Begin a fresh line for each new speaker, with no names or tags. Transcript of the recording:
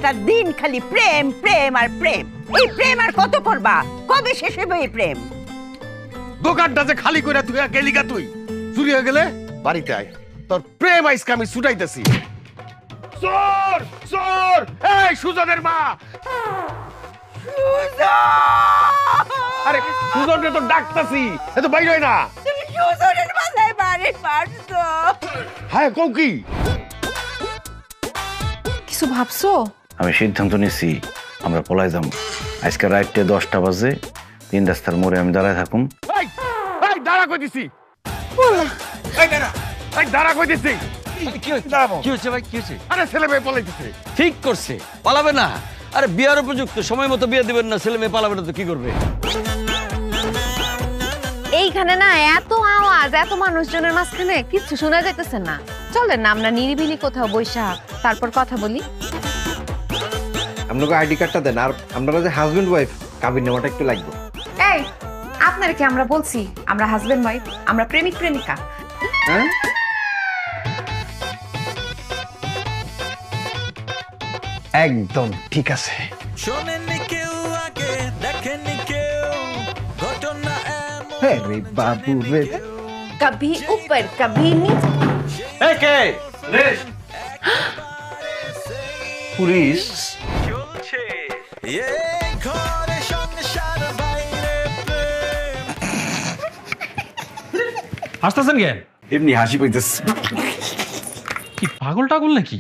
সারাটা দিন খালি প্রেম প্রেম আর প্রেম। এই প্রেম আর কত করবা? কবে শেষ হবে এই প্রেম?
দোকানটা যে খালি করে তুই গেলি গা, তুই চুরি হয়ে গেলে বাড়িতে আয়, তোর প্রেম আইসকে আমি ছুটাইতেছি। চোর চোর, এই সুজনের মা। আরে সুজনকে তো ডাকতাছি, এ তো বাইরে হয় না।
তুমি সুজনের মাথায় বাড়ি মারছো।
হ্যাঁ কও কি?
কিছু ভাবছো?
আমি সিদ্ধান্ত নিছি আমরা পলাই যাম। আজকে রাইতে 10টা বাজে 3 রাস্তার মোড়ে আমি দাঁড়ায় থাকুম।
এই এই দাঁড়া কই দিছি, এই দাঁড়া, এই দাঁড়া কই দিছি।
কি হচ্ছে ভাই, কি হচ্ছে?
আরে ছেলে মেয়ে পলাইতেছে।
ঠিক করছে, পালাবে না। আরে বিয়ার উপযুক্ত সময় মতো বিয়ে দিবেন না, ছেলে মেয়ে পালাবে না তো কি করবে?
এইখানে না এত আওয়াজ, এত মানুষজনের মাঝখানে কিছু শোনা যাইতেছে না। চলেন না আমরা নিরিবিলি কোথাও বৈশা তারপর কথা বলি।
আপনাকে আইডি কার্ডটা দেন, আর আপনারা যে হাজবেন্ড ওয়াইফ কাবিন নামাটা একটু লাগবে।
এই আপনার কি আমরা বলছি আমরা হাজবেন্ড ওয়াইফ? আমরা প্রেমিক প্রেমিকা।
হ্যাঁ একদম ঠিক আছে।
শোনেনি কেউ আগে, দেখেনি কেউ ঘটনা এমন।
হ্যাঁ রে বাবু রে।
কভি উপর কভি নিচে।
এই কে?
পুলিশ
চলছে এই ঘরে সংসার, বাইরে প্রেম।
হাসতেছেন কেন?
এমনি হাসি পাইতেছে।
কি পাগল টাগল নাকি?